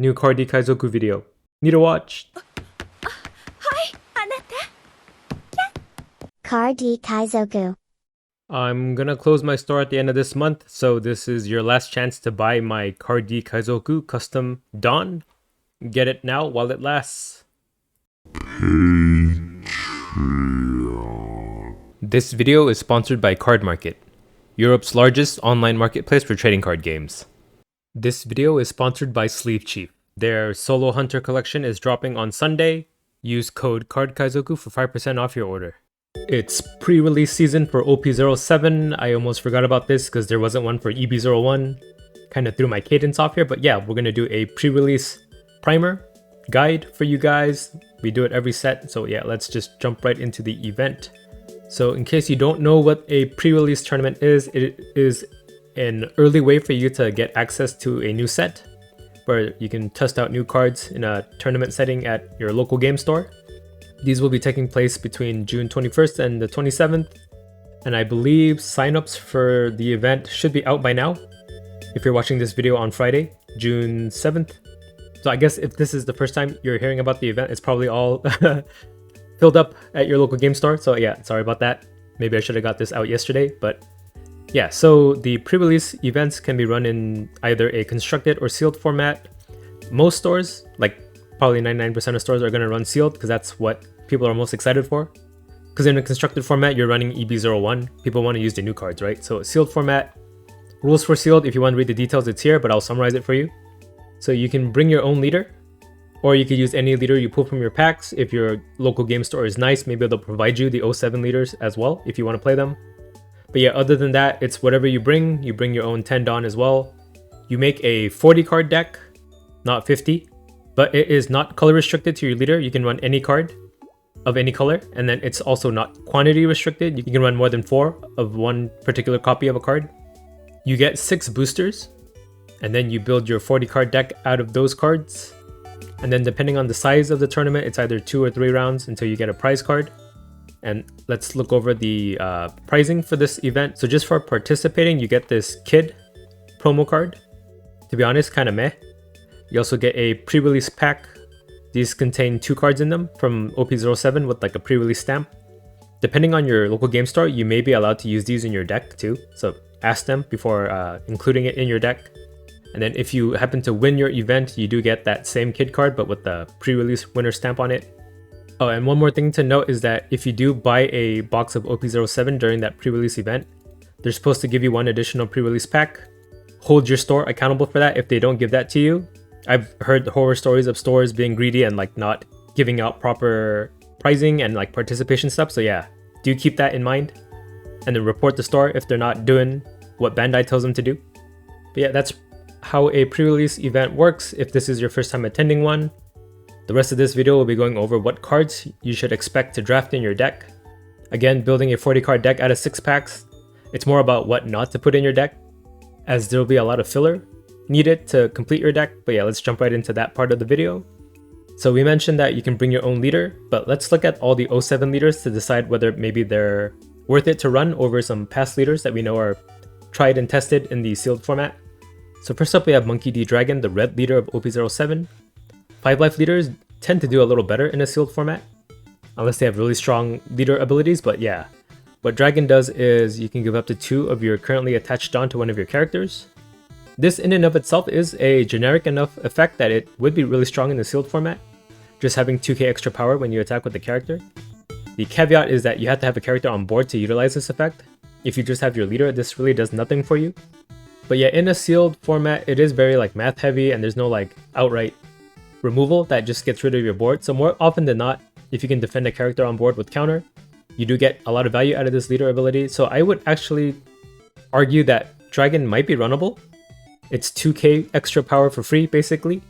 New Cardi Kaizoku video. Need to watch. Cardi Kaizoku. I'm gonna close my store at the end of this month, so this is your last chance to buy my Cardi Kaizoku custom Dawn. Get it now while it lasts. This video is sponsored by Card Market, Europe's largest online marketplace for trading card games. This video is sponsored by Sleeve Chief. Their Solo Hunter collection is dropping on Sunday. Use code CARDKaizoku for 5% off your order. It's pre-release season for OP07. I almost forgot about this because there wasn't one for EB01. Kind of threw my cadence off here, but yeah, we're going to do a pre-release primer guide for you guys. We do it every set, so yeah, let's just jump right into the event. So in case you don't know what a pre-release tournament is, it is an early way for you to get access to a new set where you can test out new cards in a tournament setting at your local game store. These will be taking place between June 21st and the 27th, and I believe signups for the event should be out by now if you're watching this video on Friday, June 7th. So I guess if this is the first time you're hearing about the event, it's probably all filled up at your local game store. So yeah, sorry about that. Maybe I should have got this out yesterday, but yeah, so the pre-release events can be run in either a constructed or sealed format. Most stores, like probably 99% of stores, are going to run sealed because that's what people are most excited for. Because in a constructed format, you're running EB01. People want to use the new cards, right? So sealed format, rules for sealed, if you want to read the details, it's here, but I'll summarize it for you. So you can bring your own leader, or you could use any leader you pull from your packs. If your local game store is nice, maybe they'll provide you the 07 leaders as well if you want to play them. But yeah, other than that, it's whatever you bring your own 10 Dawn as well. You make a 40 card deck, not 50, but it is not color restricted to your leader. You can run any card of any color, and then it's also not quantity restricted. You can run more than 4 of one particular copy of a card. You get 6 boosters, and then you build your 40 card deck out of those cards. And then depending on the size of the tournament, it's either 2 or 3 rounds until you get a prize card. And let's look over the pricing for this event. So just for participating, you get this kid promo card. To be honest, kind of meh. You also get a pre-release pack. These contain 2 cards in them from OP07 with like a pre-release stamp. Depending on your local game store, you may be allowed to use these in your deck too. So ask them before including it in your deck. And then if you happen to win your event, you do get that same kid card, but with the pre-release winner stamp on it. Oh, and one more thing to note is that if you do buy a box of OP07 during that pre-release event, they're supposed to give you 1 additional pre-release pack. Hold your store accountable for that if they don't give that to you. I've heard horror stories of stores being greedy and like not giving out proper pricing and like participation stuff. So yeah, do keep that in mind. And then report the store if they're not doing what Bandai tells them to do. But yeah, that's how a pre-release event works if this is your first time attending one. The rest of this video will be going over what cards you should expect to draft in your deck. Again, building a 40 card deck out of 6 packs, it's more about what not to put in your deck, as there will be a lot of filler needed to complete your deck. But yeah, let's jump right into that part of the video. So we mentioned that you can bring your own leader, but let's look at all the 07 leaders to decide whether maybe they're worth it to run over some past leaders that we know are tried and tested in the sealed format. So first up, we have Monkey D. Dragon, the red leader of OP07. 5 life leaders tend to do a little better in a sealed format, unless they have really strong leader abilities, but yeah. What Dragon does is you can give up to 2 of your currently attached Dawn to one of your characters. This in and of itself is a generic enough effect that it would be really strong in the sealed format, just having 2k extra power when you attack with the character. The caveat is that you have to have a character on board to utilize this effect. If you just have your leader, this really does nothing for you. But yeah, in a sealed format, it is very like math heavy and there's no like outright removal that just gets rid of your board. So more often than not, if you can defend a character on board with counter, you do get a lot of value out of this leader ability. So I would actually argue that Dragon might be runnable. It's 2k extra power for free basically.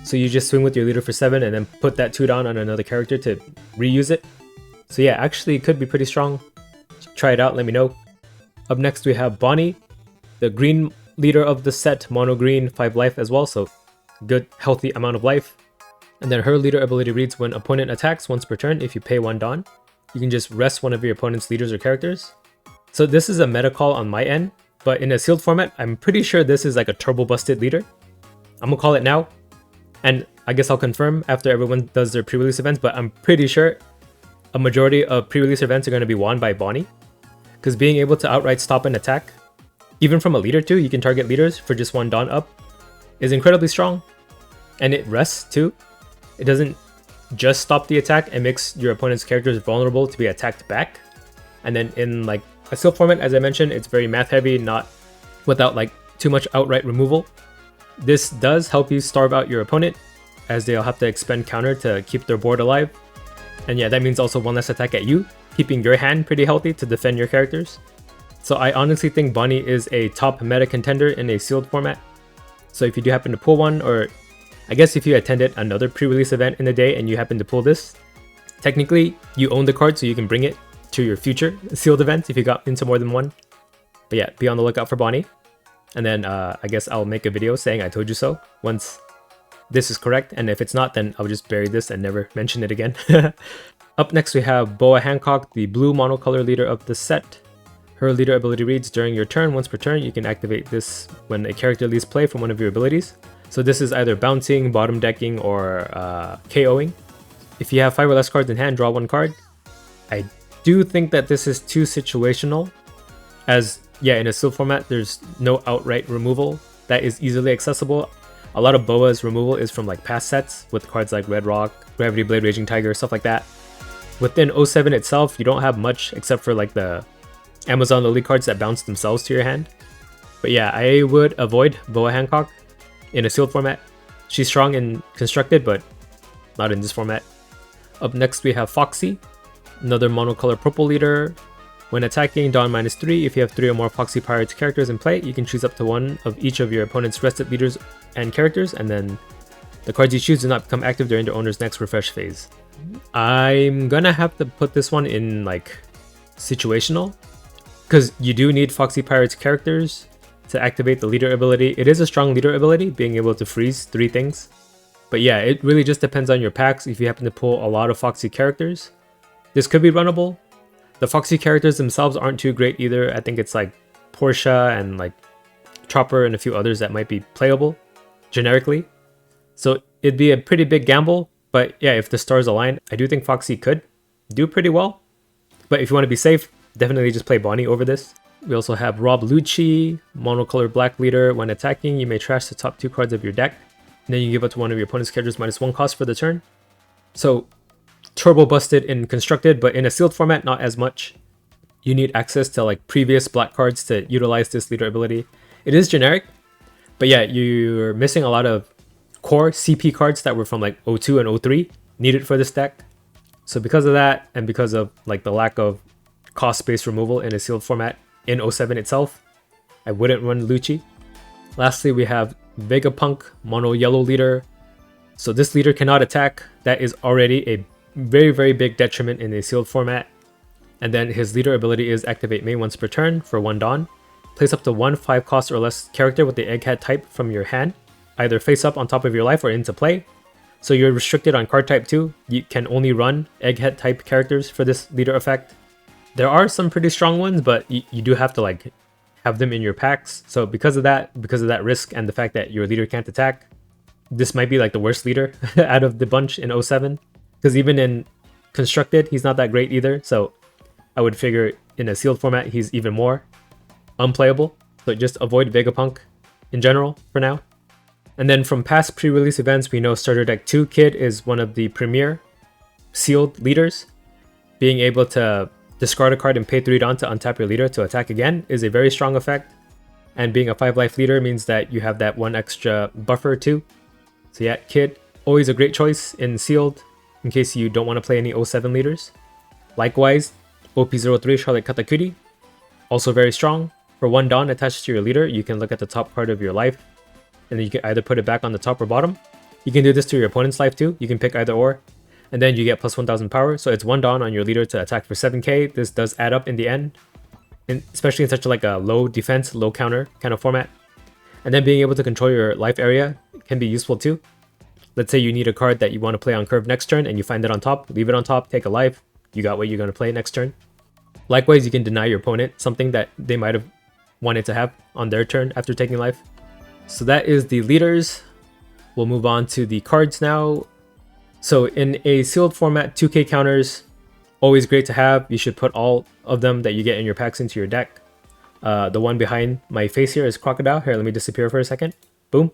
So you just swing with your leader for 7 and then put that 2 down on another character to reuse it. So yeah, actually it could be pretty strong. Try it out, let me know. Up next we have Bonnie, the green leader of the set, mono green, 5 life as well, so good healthy amount of life. And then her leader ability reads, when opponent attacks once per turn, if you pay 1 Dawn, you can just rest one of your opponent's leaders or characters. So this is a meta call on my end, but in a sealed format, I'm pretty sure this is like a turbo busted leader. I'm gonna call it now. And I guess I'll confirm after everyone does their pre-release events, but I'm pretty sure a majority of pre-release events are going to be won by Bonnie. Because being able to outright stop an attack, even from a leader too, you can target leaders for just 1 Dawn up, is incredibly strong. And it rests too. It doesn't just stop the attack, it makes your opponent's characters vulnerable to be attacked back. And then in like a skill format, as I mentioned, it's very math heavy, not without like too much outright removal. This does help you starve out your opponent, as they'll have to expend counter to keep their board alive. And yeah, that means also 1 less attack at you, keeping your hand pretty healthy to defend your characters. So I honestly think Bonnie is a top meta contender in a sealed format. So if you do happen to pull one, or I guess if you attended another pre-release event in the day and you happen to pull this, technically you own the card so you can bring it to your future sealed events if you got into more than one. But yeah, be on the lookout for Bonnie. And then I guess I'll make a video saying I told you so once this is correct. And if it's not, then I'll just bury this and never mention it again. Up next we have Boa Hancock, the blue monocolor leader of the set. Her leader ability reads, during your turn, once per turn, you can activate this when a character leaves play from one of your abilities. So this is either bouncing, bottom decking, or KOing. If you have 5 or less cards in hand, draw 1 card. I do think that this is too situational, as yeah, in a sealed format, there's no outright removal that is easily accessible. A lot of Boa's removal is from like past sets with cards like Red Rock, Gravity Blade, Raging Tiger, stuff like that. Within 07 itself, you don't have much except for like the Amazon Lily cards that bounce themselves to your hand. But yeah, I would avoid Boa Hancock in a sealed format. She's strong in constructed, but not in this format. Up next we have Foxy, another monocolor purple leader. When attacking, Dawn -3. If you have 3 or more Foxy Pirates characters in play, you can choose up to 1 of each of your opponent's rested leaders and characters, and then the cards you choose do not become active during the owner's next refresh phase. I'm gonna have to put this one in like situational, because you do need Foxy Pirates characters to activate the leader ability. It is a strong leader ability, being able to freeze 3 things. But yeah, it really just depends on your packs. If you happen to pull a lot of Foxy characters, this could be runnable. The Foxy characters themselves aren't too great either. I think it's like Portia and like Chopper and a few others that might be playable generically. So it'd be a pretty big gamble. But yeah, if the stars align, I do think Foxy could do pretty well. But if you want to be safe, definitely just play Bonnie over this. We also have Rob Lucci, monocolor black leader. When attacking, you may trash the top 2 cards of your deck. And then you give up to one of your opponent's characters -1 cost for the turn. So turbo busted in constructed, but in a sealed format, not as much. You need access to like previous black cards to utilize this leader ability. It is generic, but yeah, you're missing a lot of core CP cards that were from like 02 and 03 needed for this deck. So because of that, and because of like the lack of cost-based removal in a sealed format in 07 itself, I wouldn't run Lucci. Lastly, we have Vegapunk, mono yellow leader. So this leader cannot attack. That is already a very big detriment in a sealed format. And then his leader ability is activate main once per turn for 1 Dawn. Place up to 1 5 cost or less character with the egghead type from your hand, either face up on top of your life or into play. So you're restricted on card type too. You can only run egghead type characters for this leader effect. There are some pretty strong ones, but you do have to like have them in your packs. So because of that risk and the fact that your leader can't attack, this might be like the worst leader out of the bunch in 07. Because even in constructed, he's not that great either. So I would figure in a sealed format, he's even more unplayable. So just avoid Vegapunk in general for now. And then from past pre-release events, we know Starter Deck 2 Kid is one of the premier sealed leaders. Being able to discard a card and pay 3 Dawn to untap your leader to attack again is a very strong effect. And being a 5 life leader means that you have that 1 extra buffer too. So yeah, Kid, always a great choice in sealed, in case you don't want to play any 07 leaders. Likewise, OP03 Charlotte Katakuri, also very strong. For 1 Dawn attached to your leader, you can look at the top card of your life, and then you can either put it back on the top or bottom. You can do this to your opponent's life too, you can pick either or. And then you get plus 1000 power, so it's 1 Dawn on your leader to attack for 7k. This does add up in the end, especially in such like a low defense, low counter kind of format. And then being able to control your life area can be useful too. Let's say you need a card that you want to play on curve next turn and you find it on top, leave it on top, take a life, you got what you're going to play next turn. Likewise, you can deny your opponent something that they might have wanted to have on their turn after taking life. So that is the leaders. we'll move on to the cards now. So in a sealed format, 2k counters, always great to have. You should put all of them that you get in your packs into your deck. The one behind my face here is Crocodile. Here, let me disappear for a second. Boom.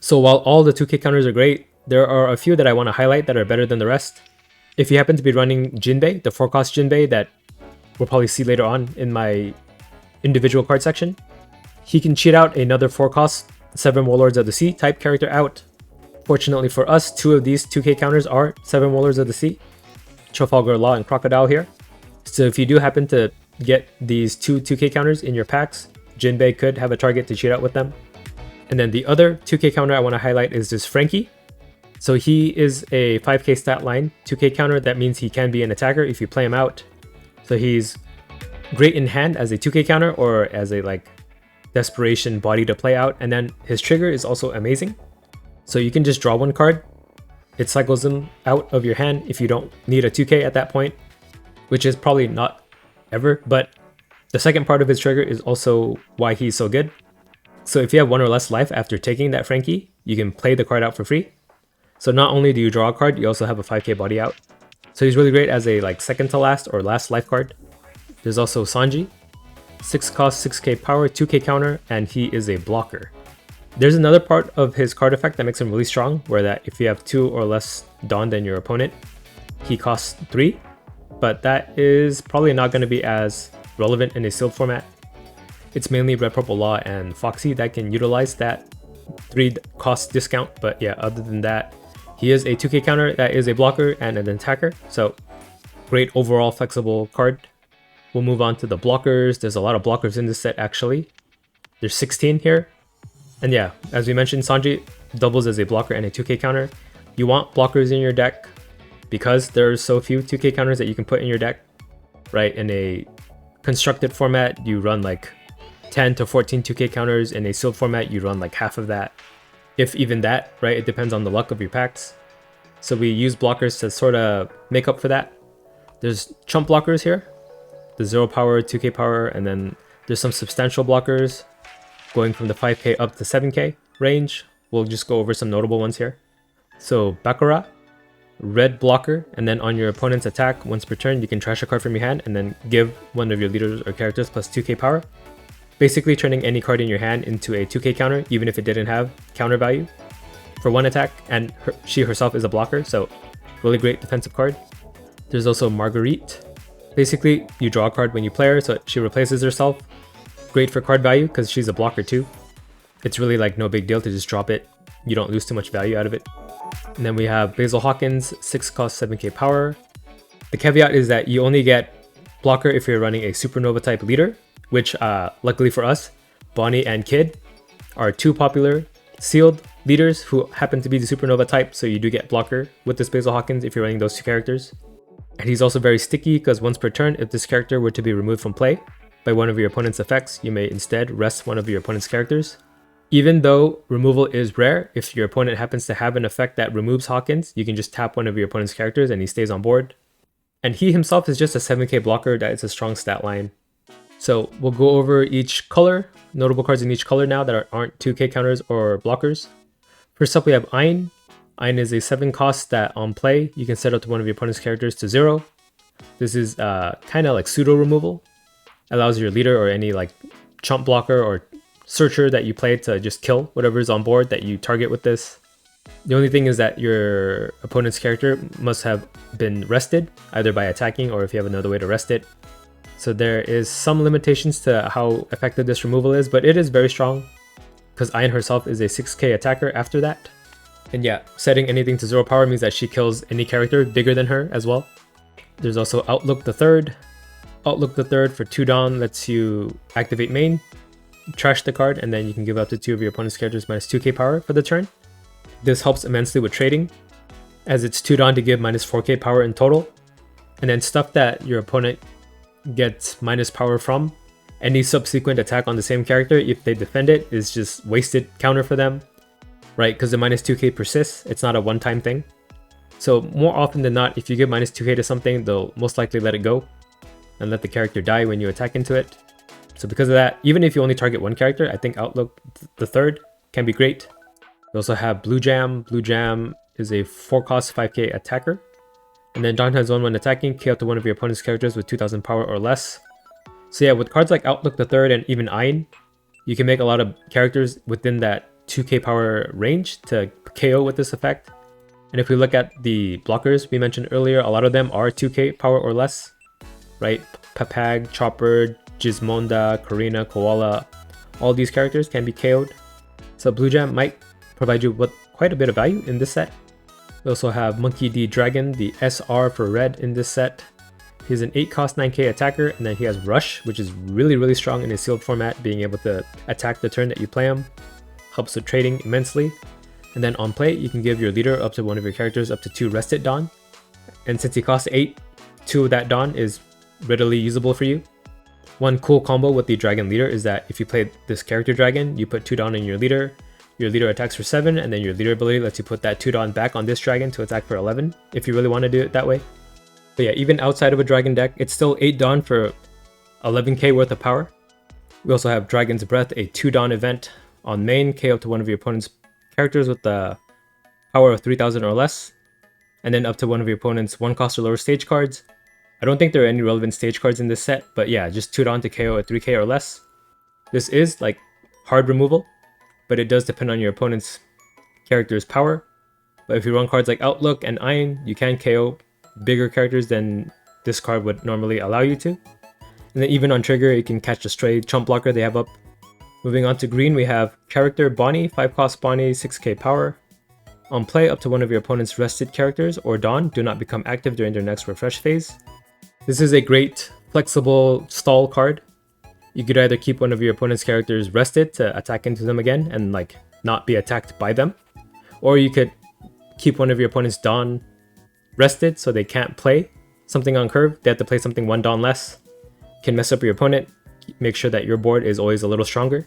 So while all the 2k counters are great, there are a few that I want to highlight that are better than the rest. If you happen to be running Jinbei, the 4-cost Jinbei that we'll probably see later on in my individual card section, he can cheat out another 4-cost 7 Warlords of the Sea type character out. Fortunately for us, 2 of these 2k counters are 7 Warlords of the Sea, Trafalgar Law and Crocodile here. So if you do happen to get these 2 2k counters in your packs, Jinbei could have a target to cheat out with them. And then the other 2k counter I want to highlight is this Frankie. So he is a 5k stat line 2k counter. That means he can be an attacker if you play him out. So he's great in hand as a 2k counter or as a like desperation body to play out. And then his trigger is also amazing. So you can just draw 1 card. It cycles him out of your hand if you don't need a 2k at that point, which is probably not ever. But the second part of his trigger is also why he's so good. So if you have 1 or less life after taking that Frankie, you can play the card out for free. So not only do you draw a card, you also have a 5k body out. So he's really great as a like second to last or last life card. There's also Sanji, 6 cost, 6k power, 2k counter, and he is a blocker. There's another part of his card effect that makes him really strong, where that if you have 2 or less Dawn than your opponent, he costs 3. But that is probably not going to be as relevant in a sealed format. It's mainly Red Purple Law and Foxy that can utilize that 3 cost discount. But yeah, other than that, he is a 2k counter that is a blocker and an attacker. So great overall flexible card. We'll move on to the blockers. There's a lot of blockers in this set actually. There's 16 here. And yeah, as we mentioned, Sanji doubles as a blocker and a 2k counter. You want blockers in your deck because there's so few 2k counters that you can put in your deck, right? In a constructed format, you run like 10 to 14 2k counters. In a sealed format, you run like half of that, if even that, right? It depends on the luck of your packs. So we use blockers to sort of make up for that. There's chump blockers here, the 0 power, 2k power, and then there's some substantial blockers going from the 5k up to 7k range. We'll just go over some notable ones here. So Baccarat, red blocker, and then on your opponent's attack, once per turn, you can trash a card from your hand and then give one of your leaders or characters plus 2k power. Basically turning any card in your hand into a 2k counter, even if it didn't have counter value for 1 attack, and she herself is a blocker, so really great defensive card. There's also Marguerite. Basically, you draw a card when you play her, so she replaces herself. Great for card value because she's a blocker too. It's really like no big deal to just drop it. You don't lose too much value out of it. And then we have Basil Hawkins, 6 cost, 7k power. The caveat is that you only get blocker if you're running a supernova type leader, which luckily for us, Bonnie and Kid are 2 popular sealed leaders who happen to be the supernova type, so you do get blocker with this Basil Hawkins if you're running those 2 characters. And he's also very sticky because once per turn, if this character were to be removed from play by one of your opponent's effects, you may instead rest one of your opponent's characters. Even though removal is rare, if your opponent happens to have an effect that removes Hawkins, you can just tap one of your opponent's characters and he stays on board. And he himself is just a 7k blocker that is a strong stat line. So we'll go over each color, notable cards in each color now that aren't 2k counters or blockers. First up we have Ein. Ein is a 7 cost that on play, you can set up to one of your opponent's characters to 0. This is kind of like pseudo removal. Allows your leader or any like chump blocker or searcher that you play to just kill whatever is on board that you target with this. The only thing is that your opponent's character must have been rested, either by attacking or if you have another way to rest it. So there is some limitations to how effective this removal is, but it is very strong because Ein herself is a 6k attacker after that. And yeah, setting anything to 0 power means that she kills any character bigger than her as well. There's also Outlook the Third. Outlook the Third for 2 Dawn lets you activate main, trash the card, and then you can give up to 2 of your opponent's characters minus 2k power for the turn. This helps immensely with trading, as it's 2 Dawn to give minus 4k power in total. And then stuff that your opponent gets minus power from, any subsequent attack on the same character, if they defend it, is just wasted counter for them, right? Because the minus 2k persists, it's not a one-time thing. So more often than not, if you give minus 2k to something, they'll most likely let it go and let the character die when you attack into it. So because of that, even if you only target one character, I think Outlook the Third can be great. We also have Blue Jam. Blue Jam is a 4-cost 5k attacker. And then Dawn has 1 when attacking, KO to one of your opponent's characters with 2000 power or less. So yeah, with cards like Outlook the Third and even Ayin, you can make a lot of characters within that 2k power range to KO with this effect. And if we look at the blockers we mentioned earlier, a lot of them are 2k power or less, right? Papag, Chopper, Gizmonda, Karina, Koala, all these characters can be KO'd. So Blue Jam might provide you with quite a bit of value in this set. We also have Monkey D Dragon, the SR for red in this set. He's an 8-cost 9k attacker, and then he has Rush, which is really strong in a sealed format, being able to attack the turn that you play him. Helps with trading immensely. And then on play, you can give your leader up to one of your characters up to 2 Rested Dawn. And since he costs 8, 2 of that Dawn is readily usable for you. One cool combo with the Dragon Leader is that if you play this character Dragon, you put 2 Dawn in your leader attacks for 7, and then your leader ability lets you put that 2 Dawn back on this dragon to attack for 11, if you really want to do it that way. But yeah, even outside of a dragon deck, it's still 8 Dawn for 11k worth of power. We also have Dragon's Breath, a 2 Dawn event on main, KO to one of your opponent's characters with the power of 3000 or less, and then up to one of your opponent's 1-cost or lower stage cards. I don't think there are any relevant stage cards in this set, but yeah, just 2 Dawn to KO at 3k or less. This is like hard removal, but it does depend on your opponent's character's power. But if you run cards like Outlook and Ayin, you can KO bigger characters than this card would normally allow you to. And then even on trigger, you can catch a stray chump blocker they have up. Moving on to green, we have character Bonnie, 5-cost Bonnie, 6k power. On play, up to one of your opponent's rested characters or Dawn do not become active during their next refresh phase. This is a great flexible stall card. You could either keep one of your opponent's characters rested to attack into them again and like not be attacked by them, or you could keep one of your opponent's Dawn rested so they can't play something on curve. They have to play something 1 Dawn less. Can mess up your opponent, make sure that your board is always a little stronger.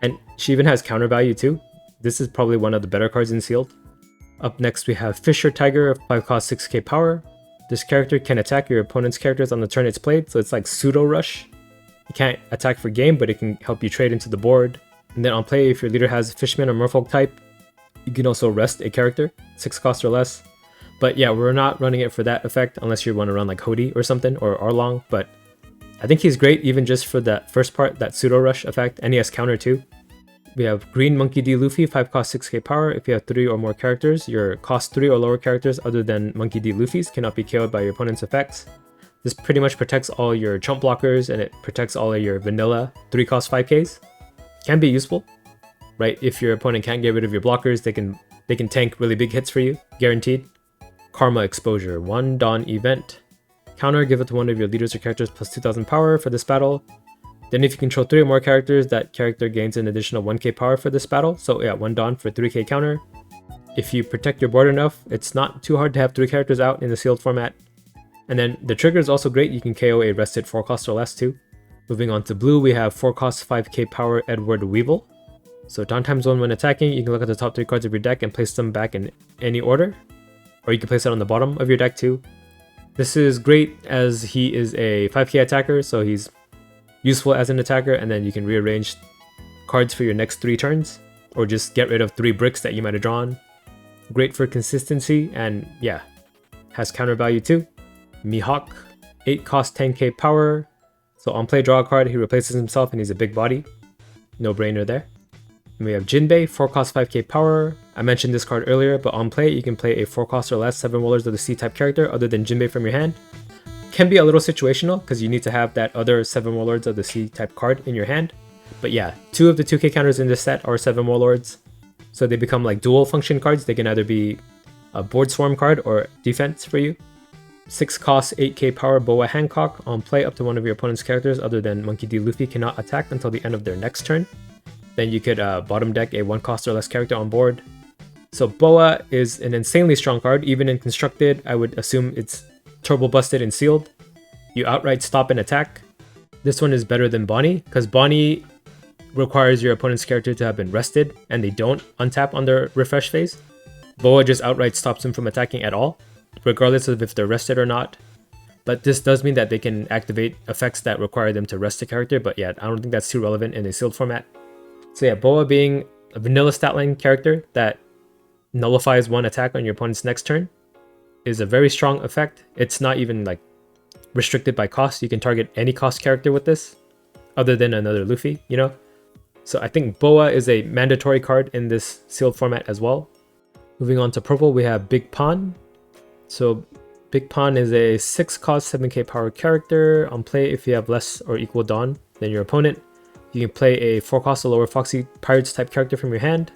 And she even has counter value too. This is probably one of the better cards in sealed. Up next we have Fisher Tiger, 5-cost 6k power. This character can attack your opponent's characters on the turn it's played, so it's like pseudo rush. It can't attack for game, but it can help you trade into the board. And then on play, if your leader has Fishman or Merfolk type, you can also rest a character, 6 cost or less. But yeah, we're not running it for that effect unless you want to run like Hody or something, or Arlong. But I think he's great even just for that first part, that pseudo rush effect, and he has counter too. We have Green Monkey D Luffy, 5-cost 6k power. If you have 3 or more characters, your cost 3 or lower characters other than Monkey D Luffy's cannot be KO'd by your opponent's effects. This pretty much protects all your chump blockers, and it protects all of your vanilla 3-cost 5ks. Can be useful, right? If your opponent can't get rid of your blockers, they can tank really big hits for you, guaranteed. Karma Exposure, 1 Dawn event. Counter, give it to one of your leaders or characters plus 2000 power for this battle. Then if you control 3 or more characters, that character gains an additional 1k power for this battle. So yeah, 1 Dawn for 3k counter. If you protect your board enough, it's not too hard to have 3 characters out in the sealed format. And then the trigger is also great. You can KO a rested 4-cost or less too. Moving on to blue, we have 4-cost 5k power Edward Weevil. So Dawn times 1 when attacking, you can look at the top 3 cards of your deck and place them back in any order. Or you can place it on the bottom of your deck too. This is great as he is a 5k attacker, so he's useful as an attacker, and then you can rearrange cards for your next 3 turns, or just get rid of 3 bricks that you might have drawn. Great for consistency, and yeah, has counter value too. Mihawk, 8-cost 10k power. So on play, draw a card, he replaces himself and he's a big body. No brainer there. And we have Jinbei, 4-cost 5k power. I mentioned this card earlier, but on play, you can play a 4-cost or less 7 rollers of the C-type character other than Jinbei from your hand. Can be a little situational because you need to have that other 7 warlords of the C-type card in your hand. But yeah, 2 of the 2k counters in this set are 7 warlords. So they become like dual function cards. They can either be a board swarm card or defense for you. 6-cost 8k power Boa Hancock. On play, up to one of your opponent's characters other than Monkey D Luffy cannot attack until the end of their next turn. Then you could bottom deck a 1-cost or less character on board. So Boa is an insanely strong card. Even in constructed, I would assume it's turbo busted and sealed. You outright stop and attack. This one is better than Bonnie, because Bonnie requires your opponent's character to have been rested, and they don't untap on their refresh phase. Boa just outright stops them from attacking at all, regardless of if they're rested or not. But this does mean that they can activate effects that require them to rest a character, but yeah, I don't think that's too relevant in a sealed format. So yeah, Boa being a vanilla statline character that nullifies one attack on your opponent's next turn is a very strong effect. It's not even like restricted by cost. You can target any cost character with this other than another Luffy, you know? So I think Boa is a mandatory card in this sealed format as well. Moving on to purple, we have Big Pawn. So Big Pawn is a 6 cost 7k power character. On play, if you have less or equal Dawn than your opponent, you can play a 4 cost or lower Foxy Pirates type character from your hand.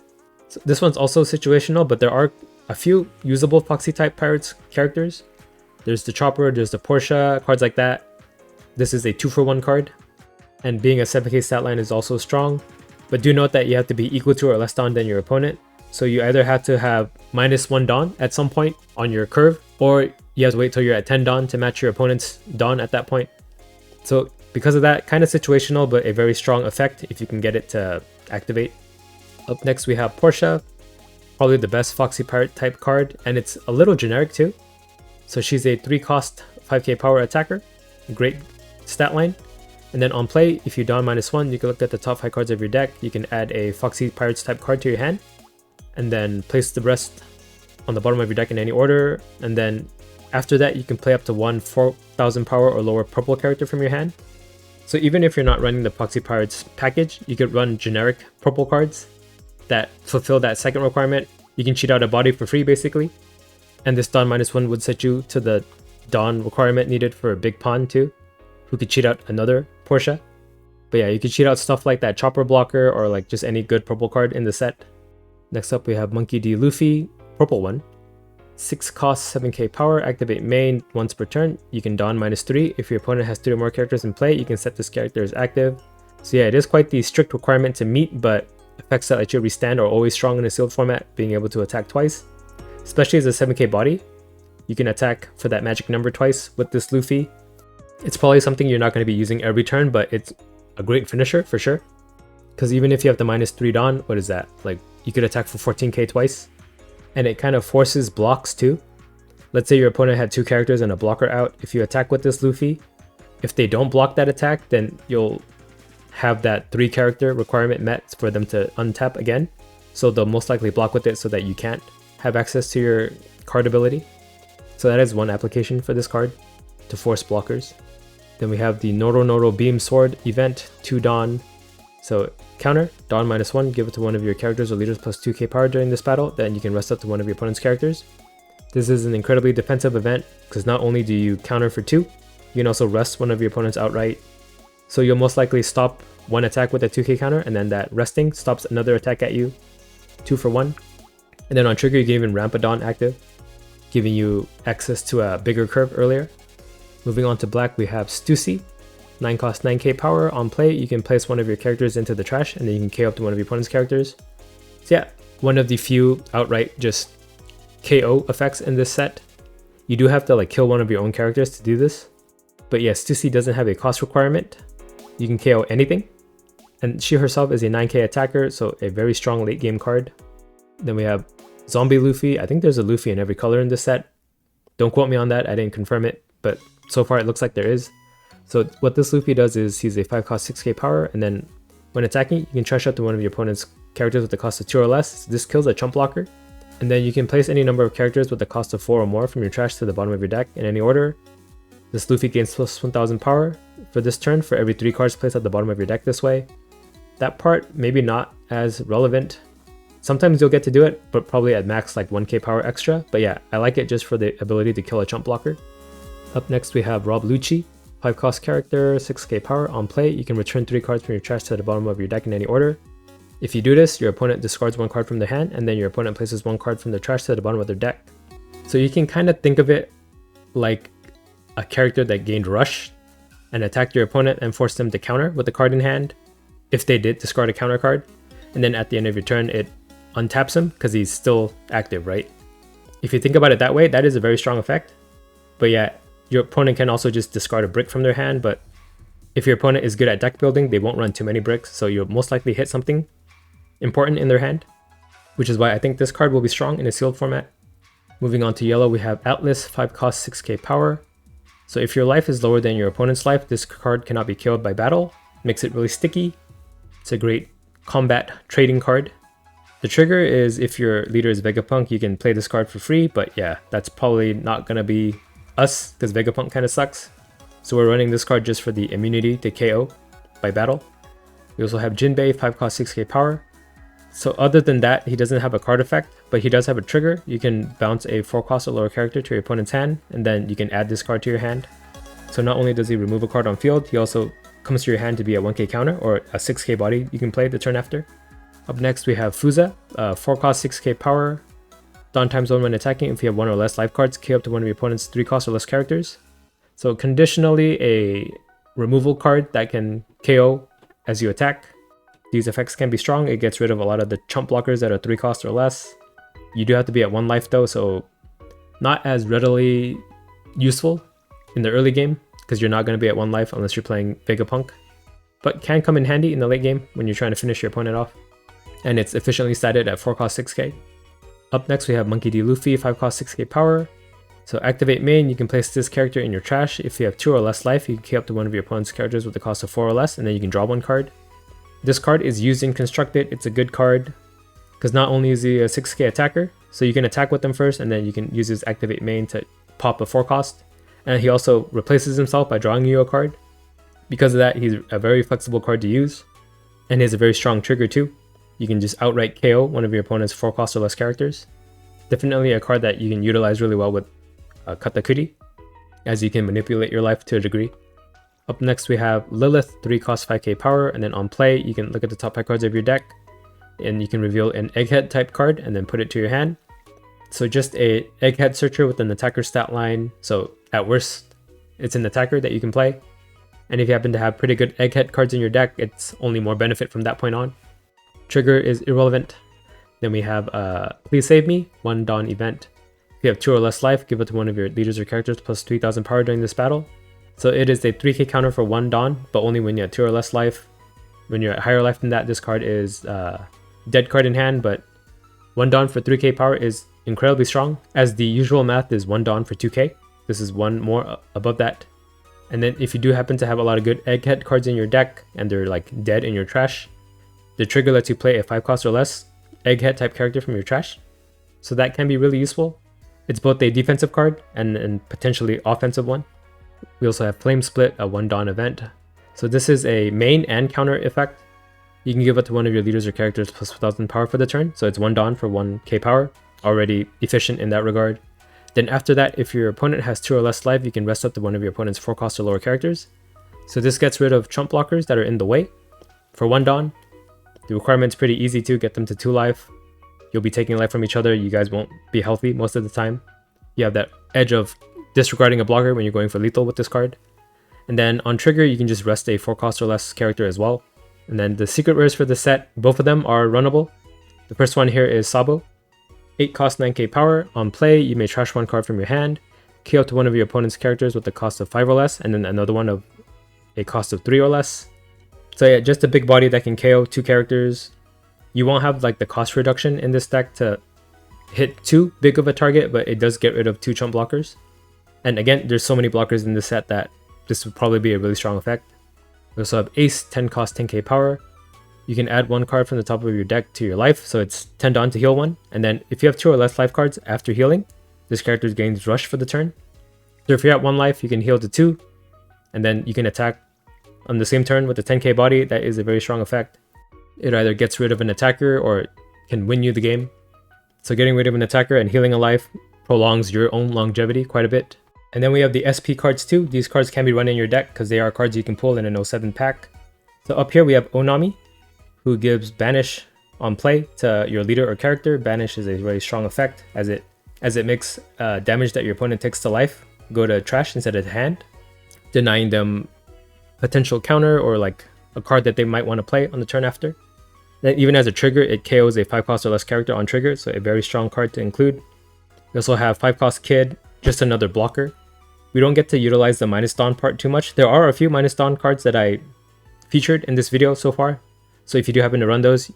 So this one's also situational, but there are a few usable Foxy type Pirates characters. There's the Chopper, there's the Porsche, cards like that. This is a 2-for-1 card. And being a 7k stat line is also strong. But do note that you have to be equal to or less Dawn than your opponent. So you either have to have -1 Dawn at some point on your curve, or you have to wait till you're at 10 Dawn to match your opponent's Dawn at that point. So because of that, kind of situational, but a very strong effect if you can get it to activate. Up next we have Porsche, probably the best Foxy Pirate type card, and it's a little generic too. So she's a 3 cost 5k power attacker, great stat line. And then on play, if you Dawn -1, you can look at the top 5 cards of your deck. You can add a Foxy Pirates type card to your hand, and then place the rest on the bottom of your deck in any order. And then after that, you can play up to one 4,000 power or lower purple character from your hand. So even if you're not running the Foxy Pirates package, you could run generic purple cards that fulfill that second requirement. You can cheat out a body for free basically. And this Dawn -1 would set you to the Dawn requirement needed for a Big Pawn too, who could cheat out another Porsche. But yeah, you could cheat out stuff like that Chopper blocker or like just any good purple card in the set. Next up we have Monkey D. Luffy, purple one. 6 cost 7k power, activate main once per turn. You can Dawn -3. If your opponent has 3 or more characters in play, you can set this character as active. So yeah, it is quite the strict requirement to meet, but effects that let you restand are always strong in a sealed format, being able to attack twice. Especially as a 7k body, you can attack for that magic number twice with this Luffy. It's probably something you're not going to be using every turn, but it's a great finisher for sure. Because even if you have the -3 Dawn, what is that? Like, you could attack for 14k twice. And it kind of forces blocks too. Let's say your opponent had 2 characters and a blocker out. If you attack with this Luffy, if they don't block that attack, then you'll have that 3 character requirement met for them to untap again. So they'll most likely block with it so that you can't have access to your card ability. So that is one application for this card, to force blockers. Then we have the Noro Beam Sword event, 2 Dawn. So counter, Dawn -1, give it to one of your characters or leaders plus 2k power during this battle, then you can rest up to one of your opponent's characters. This is an incredibly defensive event, because not only do you counter for 2, you can also rest one of your opponents outright. So you'll most likely stop one attack with a 2k counter, and then that resting stops another attack at you, 2 for 1. And then on trigger, you can even ramp a Dawn active, giving you access to a bigger curve earlier. Moving on to black, we have Stussy, 9 cost 9k power. On play, you can place one of your characters into the trash, and then you can KO up to one of your opponent's characters. So yeah, one of the few outright just KO effects in this set. You do have to like kill one of your own characters to do this. But yeah, Stussy doesn't have a cost requirement. You can KO anything. And she herself is a 9k attacker, so a very strong late game card. Then we have Zombie Luffy. I think there's a Luffy in every color in this set. Don't quote me on that, I didn't confirm it, but so far it looks like there is. So what this Luffy does is he's a 5 cost 6k power, and then when attacking, you can trash out to one of your opponent's characters with the cost of 2 or less. This kills a chump blocker. And then you can place any number of characters with the cost of 4 or more from your trash to the bottom of your deck in any order. This Luffy gains plus 1000 power for this turn for every 3 cards placed at the bottom of your deck this way. That part maybe not as relevant. Sometimes you'll get to do it, but probably at max like 1k power extra. But yeah, I like it just for the ability to kill a chump blocker. Up next we have Rob Lucci, 5 cost character, 6k power. On play, you can return 3 cards from your trash to the bottom of your deck in any order. If you do this, your opponent discards 1 card from their hand, and then your opponent places 1 card from their trash to the bottom of their deck. So you can kind of think of it like a character that gained rush and attacked your opponent and forced them to counter with the card in hand if they did discard a counter card. And then at the end of your turn, it untaps him because he's still active, right? If you think about it that way, that is a very strong effect. But yeah, your opponent can also just discard a brick from their hand, but if your opponent is good at deck building, they won't run too many bricks, so you'll most likely hit something important in their hand, which is why I think this card will be strong in a sealed format. Moving on to yellow, we have Atlas, 5 cost 6k power. So if your life is lower than your opponent's life, this card cannot be killed by battle. Makes it really sticky. It's a great combat trading card. The trigger is if your leader is Vegapunk, you can play this card for free, but yeah, that's probably not gonna be us because Vegapunk kind of sucks. So we're running this card just for the immunity to KO by battle. We also have Jinbei, 5 cost 6k power. So other than that, he doesn't have a card effect, but he does have a trigger. You can bounce a 4 cost or lower character to your opponent's hand, and then you can add this card to your hand. So not only does he remove a card on field, he also comes to your hand to be a 1k counter or a 6k body you can play the turn after. Up next we have Fuza, 4 cost 6k power. Dawn time zone when attacking. If you have 1 or less life cards, KO up to one of your opponent's 3 cost or less characters. So conditionally a removal card that can KO as you attack. These effects can be strong. It gets rid of a lot of the chump blockers that are 3 cost or less. You do have to be at 1 life though, so not as readily useful in the early game because you're not going to be at 1 life unless you're playing Vegapunk. But can come in handy in the late game when you're trying to finish your opponent off. And it's efficiently statted at 4 cost 6k. Up next we have Monkey D. Luffy, 5 cost 6k power. So activate main, you can place this character in your trash. If you have 2 or less life, you can KO up to one of your opponent's characters with the cost of 4 or less, and then you can draw 1 card. This card is used in Constructed. It's a good card because not only is he a 6k attacker, so you can attack with him first, and then you can use his activate main to pop a 4 cost. And he also replaces himself by drawing you a card. Because of that, he's a very flexible card to use, and he has a very strong trigger too. You can just outright KO one of your opponent's 4 cost or less characters. Definitely a card that you can utilize really well with Katakuri, as you can manipulate your life to a degree. Up next we have Lilith, 3 cost 5k power, and then on play you can look at the top 5 cards of your deck, and you can reveal an Egghead type card and then put it to your hand. So just a Egghead searcher with an attacker stat line, so at worst it's an attacker that you can play. And if you happen to have pretty good Egghead cards in your deck, it's only more benefit from that point on. Trigger is irrelevant. Then we have Please Save Me, 1 Dawn event. If you have 2 or less life, give it to one of your leaders or characters plus 3000 power during this battle. So it is a 3k counter for 1 Dawn, but only when you have 2 or less life. When you're at higher life than that, this card is dead card in hand, but 1 Dawn for 3k power is incredibly strong, as the usual math is 1 Dawn for 2k. This is 1 more above that. And then if you do happen to have a lot of good Egghead cards in your deck, and they're like dead in your trash, the trigger lets you play a 5 cost or less Egghead type character from your trash. So that can be really useful. It's both a defensive card and potentially offensive one. We also have Flame Split, a 1 Dawn event. So this is a main and counter effect. You can give it to one of your leaders or characters plus 1000 power for the turn. So it's 1 Dawn for 1k power, already efficient in that regard. Then after that, if your opponent has 2 or less life, you can rest up to one of your opponent's 4 cost or lower characters. So this gets rid of chump blockers that are in the way. For 1 Dawn, the requirement's pretty easy to get them to 2 life. You'll be taking life from each other. You guys won't be healthy most of the time. You have that edge of disregarding a blocker when you're going for lethal with this card. And then on trigger, you can just rest a 4 cost or less character as well. And then the secret rares for the set, both of them are runnable. The first one here is Sabo. 8 cost 9k power. On play, you may trash 1 card from your hand, KO to one of your opponent's characters with the cost of 5 or less, and then another one of a cost of 3 or less. So yeah, just a big body that can KO 2 characters. You won't have like the cost reduction in this deck to hit too big of a target, but it does get rid of 2 chump blockers. And again, there's so many blockers in this set that this would probably be a really strong effect. We also have Ace, 10 cost 10k power. You can add 1 card from the top of your deck to your life, so it's 10 Dawn to heal 1. And then if you have 2 or less life cards after healing, this character gains Rush for the turn. So if you're at 1 life, you can heal to 2, and then you can attack on the same turn with the 10k body. That is a very strong effect. It either gets rid of an attacker or can win you the game. So getting rid of an attacker and healing a life prolongs your own longevity quite a bit. And then we have the SP cards too. These cards can be run in your deck because they are cards you can pull in an 07 pack. So up here we have Onami, who gives Banish on play to your leader or character. Banish is a very strong effect as it makes damage that your opponent takes to life go to trash instead of to hand, denying them potential counter or like a card that they might want to play on the turn after. Then even as a trigger, it KOs a 5 cost or less character on trigger, so a very strong card to include. We also have 5 cost Kid, just another blocker. We don't get to utilize the minus Dawn part too much. There are a few minus Dawn cards that I featured in this video so far. So if you do happen to run those,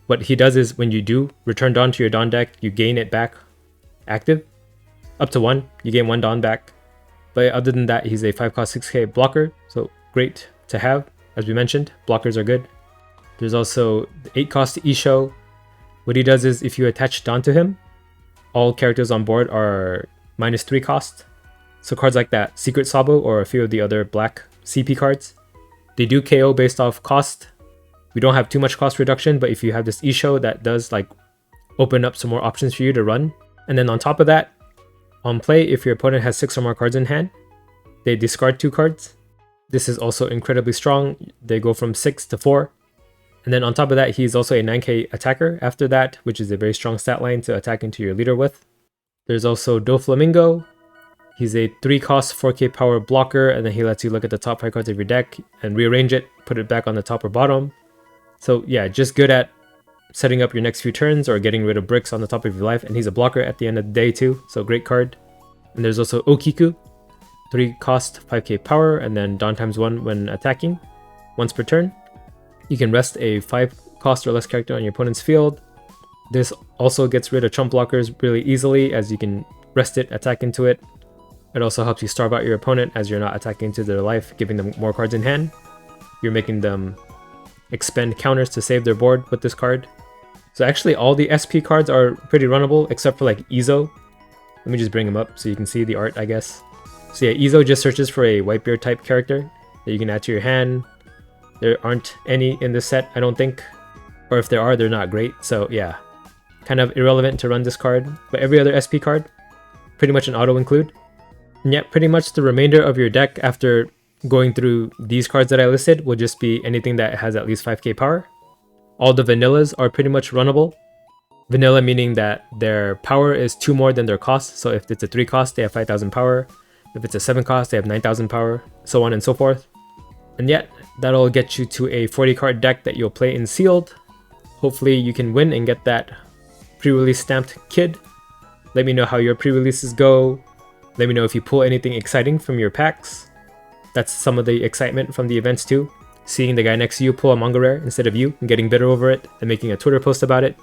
what he does is when you do return Dawn to your Dawn deck, you gain it back active. Up to 1, you gain 1 Dawn back. But other than that, he's a 5 cost 6k blocker, so great to have. As we mentioned, blockers are good. There's also the 8 cost Isho. What he does is if you attach Dawn to him, all characters on board are -3 cost. So cards like that, Secret Sabo or a few of the other black CP cards, they do KO based off cost. We don't have too much cost reduction, but if you have this Isho, that does like open up some more options for you to run. And then on top of that, on play, if your opponent has 6 or more cards in hand, they discard 2 cards. This is also incredibly strong. They go from 6 to 4. And then on top of that, he's also a 9k attacker after that, which is a very strong stat line to attack into your leader with. There's also Doflamingo. He's a 3 cost 4k power blocker, and then he lets you look at the top 5 cards of your deck and rearrange it, put it back on the top or bottom. So yeah, just good at setting up your next few turns or getting rid of bricks on the top of your life, and he's a blocker at the end of the day too, so great card. And there's also Okiku, 3 cost 5k power, and then Dawn ×1 when attacking, once per turn. You can rest a 5 cost or less character on your opponent's field. This also gets rid of chump blockers really easily, as you can rest it, attack into it. It also helps you starve out your opponent as you're not attacking into their life, giving them more cards in hand. You're making them expend counters to save their board with this card. So actually all the SP cards are pretty runnable, except for like Izo. Let me just bring him up so you can see the art, I guess. So yeah, Izo just searches for a Whitebeard type character that you can add to your hand. There aren't any in this set, I don't think. Or if there are, they're not great. So yeah, kind of irrelevant to run this card. But every other SP card, pretty much an auto include. And yeah, pretty much the remainder of your deck after going through these cards that I listed will just be anything that has at least 5k power. All the vanillas are pretty much runnable. Vanilla meaning that their power is 2 more than their cost. So if it's a 3 cost, they have 5,000 power. If it's a 7 cost, they have 9,000 power, so on and so forth. And yet, that'll get you to a 40 card deck that you'll play in sealed. Hopefully you can win and get that pre-release stamped kid. Let me know how your pre-releases go. Let me know if you pull anything exciting from your packs. That's some of the excitement from the events too. Seeing the guy next to you pull a manga rare instead of you and getting bitter over it and making a Twitter post about it.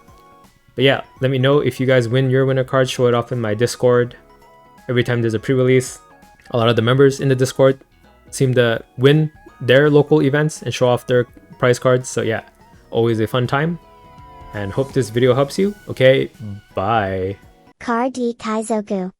But yeah, let me know if you guys win your winner card. Show it off in my Discord. Every time there's a pre-release, a lot of the members in the Discord seem to win their local events and show off their prize cards. So yeah, always a fun time. And hope this video helps you. Okay, bye. Card D Kaizoku.